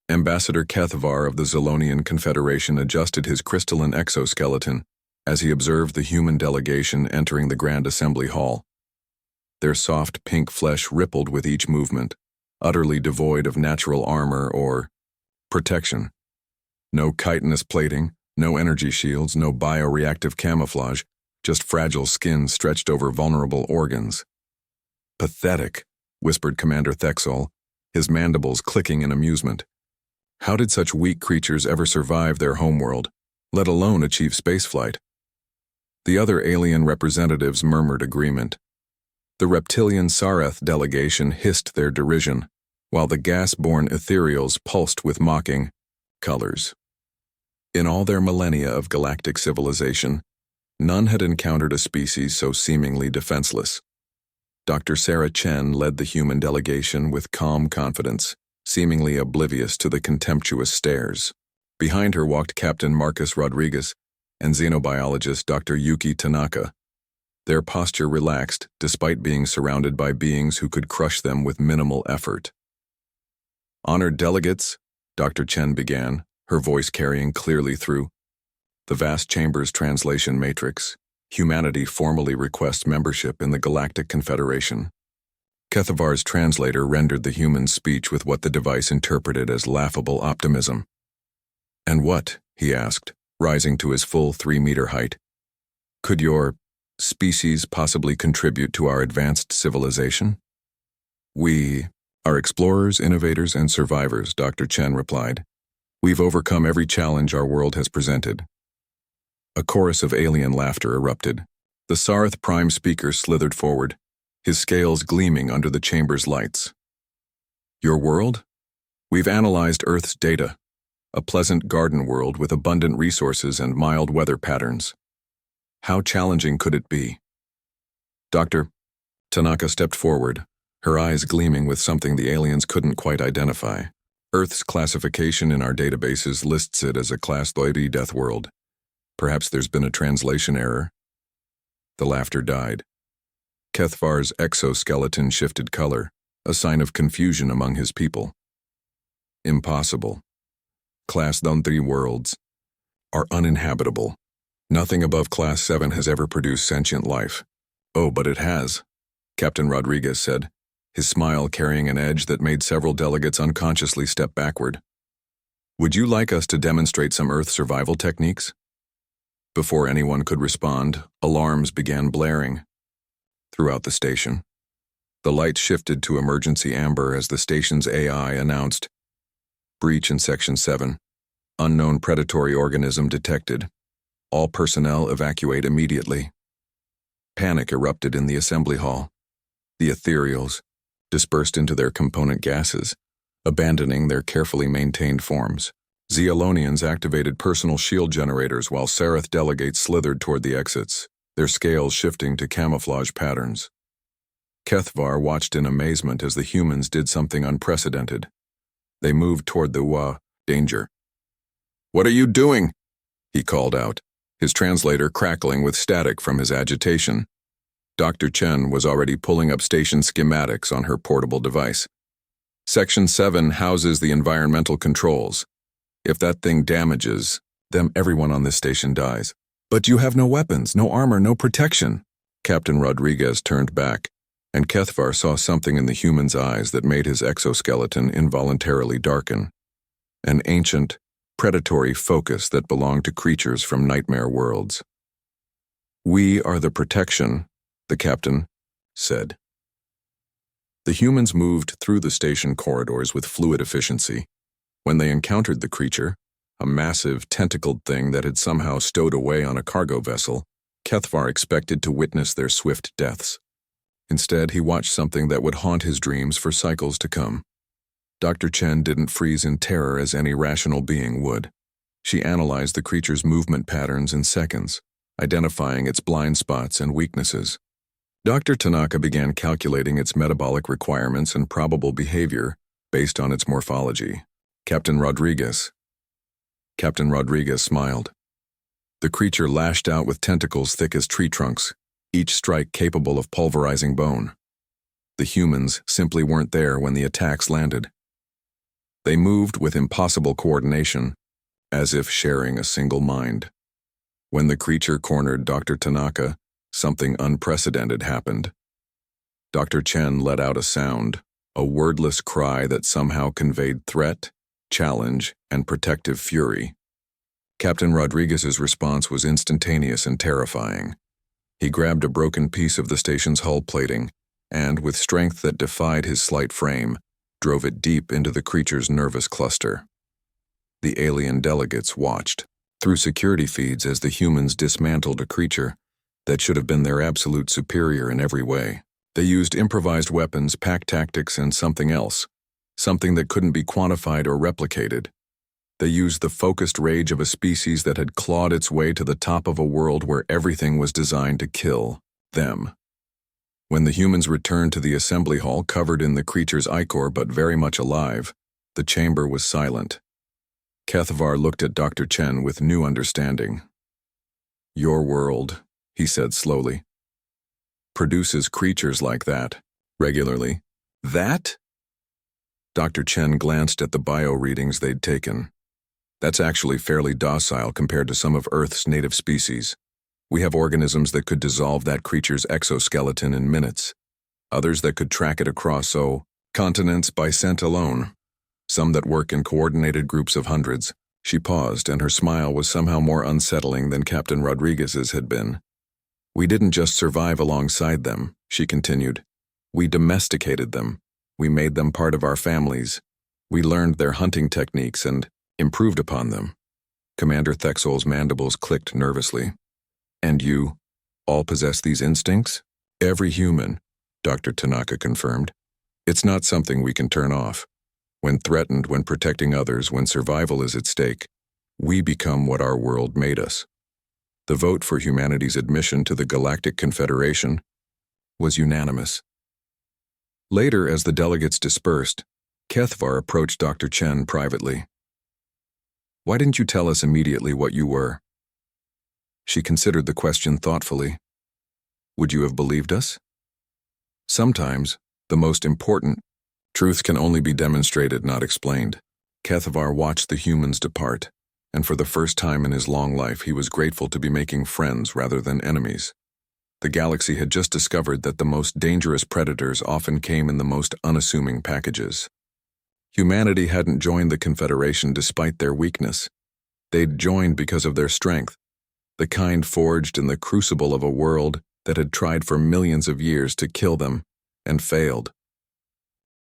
Ambassador Kethvar of the Zilonian Confederation adjusted his crystalline exoskeleton as he observed the human delegation entering the Grand Assembly Hall. Their soft pink flesh rippled with each movement, utterly devoid of natural armor or protection. No chitinous plating, no energy shields, no bioreactive camouflage, just fragile skin stretched over vulnerable organs. Pathetic, whispered Commander Thexol, his mandibles clicking in amusement. How did such weak creatures ever survive their homeworld, let alone achieve spaceflight? The other alien representatives murmured agreement. The reptilian Sareth delegation hissed their derision, while the gas-born ethereals pulsed with mocking colors. In all their millennia of galactic civilization, none had encountered a species so seemingly defenseless. Dr. Sarah Chen led the human delegation with calm confidence, seemingly oblivious to the contemptuous stares. Behind her walked Captain Marcus Rodriguez and xenobiologist Dr. Yuki Tanaka. Their posture relaxed despite being surrounded by beings who could crush them with minimal effort. Honored delegates, Dr. Chen began, her voice carrying clearly through the vast chamber's translation matrix. Humanity formally requests membership in the Galactic Confederation. Kethavar's translator rendered the human's speech with what the device interpreted as laughable optimism. And what, he asked, rising to his full 3-meter height, could your species possibly contribute to our advanced civilization? We are explorers, innovators, and survivors, Dr. Chen replied. We've overcome every challenge our world has presented. A chorus of alien laughter erupted. The Sareth Prime speaker slithered forward, his scales gleaming under the chamber's lights. Your world? We've analyzed Earth's data, a pleasant garden world with abundant resources and mild weather patterns. How challenging could it be? Dr. Tanaka stepped forward, her eyes gleaming with something the aliens couldn't quite identify. Earth's classification in our databases lists it as a Class 3 Deathworld. Perhaps there's been a translation error. The laughter died. Kethvar's exoskeleton shifted color, a sign of confusion among his people. Impossible. Class 3 worlds are uninhabitable. Nothing above Class 7 has ever produced sentient life. Oh, but it has, Captain Rodriguez said, his smile carrying an edge that made several delegates unconsciously step backward. Would you like us to demonstrate some Earth survival techniques? Before anyone could respond, alarms began blaring throughout the station. The lights shifted to emergency amber as the station's AI announced, breach in Section 7. Unknown predatory organism detected. All personnel evacuate immediately. Panic erupted in the assembly hall. The ethereals dispersed into their component gases, abandoning their carefully maintained forms. Zeolonians activated personal shield generators while Sareth delegates slithered toward the exits, their scales shifting to camouflage patterns. Kethvar watched in amazement as the humans did something unprecedented. They moved toward the danger. "What are you doing?" he called out, his translator crackling with static from his agitation. Dr. Chen was already pulling up station schematics on her portable device. Section 7 houses the environmental controls. If that thing damages them, everyone on this station dies. But you have no weapons, no armor, no protection. Captain Rodriguez turned back, and Kethvar saw something in the human's eyes that made his exoskeleton involuntarily darken. An ancient, predatory focus that belonged to creatures from nightmare worlds. "We are the protection," the captain said. The humans moved through the station corridors with fluid efficiency. When they encountered the creature, a massive, tentacled thing that had somehow stowed away on a cargo vessel, Kethvar expected to witness their swift deaths. Instead, he watched something that would haunt his dreams for cycles to come. Dr. Chen didn't freeze in terror as any rational being would. She analyzed the creature's movement patterns in seconds, identifying its blind spots and weaknesses. Dr. Tanaka began calculating its metabolic requirements and probable behavior based on its morphology. Captain Rodriguez smiled. The creature lashed out with tentacles thick as tree trunks, each strike capable of pulverizing bone. The humans simply weren't there when the attacks landed. They moved with impossible coordination, as if sharing a single mind. When the creature cornered Dr. Tanaka, something unprecedented happened. Dr. Chen let out a sound, a wordless cry that somehow conveyed threat, challenge, and protective fury. Captain Rodriguez's response was instantaneous and terrifying. He grabbed a broken piece of the station's hull plating and, with strength that defied his slight frame, drove it deep into the creature's nervous cluster. The alien delegates watched through security feeds as the humans dismantled a creature that should have been their absolute superior in every way. They used improvised weapons, pack tactics, and something else, something that couldn't be quantified or replicated. They used the focused rage of a species that had clawed its way to the top of a world where everything was designed to kill them. When the humans returned to the assembly hall covered in the creature's ichor but very much alive, the chamber was silent. Kethvar looked at Dr. Chen with new understanding. "Your world," he said slowly, "produces creatures like that, regularly." "That?" Dr. Chen glanced at the bio readings they'd taken. "That's actually fairly docile compared to some of Earth's native species. We have organisms that could dissolve that creature's exoskeleton in minutes, others that could track it across continents by scent alone, some that work in coordinated groups of hundreds." She paused, and her smile was somehow more unsettling than Captain Rodriguez's had been. "We didn't just survive alongside them," she continued. "We domesticated them. We made them part of our families. We learned their hunting techniques and improved upon them." Commander Thexol's mandibles clicked nervously. "And you all possess these instincts?" "Every human," Dr. Tanaka confirmed. "It's not something we can turn off. When threatened, when protecting others, when survival is at stake, we become what our world made us." The vote for humanity's admission to the Galactic Confederation was unanimous. Later, as the delegates dispersed, Kethvar approached Dr. Chen privately. "Why didn't you tell us immediately what you were?" She considered the question thoughtfully. "Would you have believed us?" Sometimes, the most important truth can only be demonstrated, not explained. Kethvar watched the humans depart, and for the first time in his long life he was grateful to be making friends rather than enemies. The galaxy had just discovered that the most dangerous predators often came in the most unassuming packages. Humanity hadn't joined the Confederation despite their weakness. They'd joined because of their strength, the kind forged in the crucible of a world that had tried for millions of years to kill them and failed.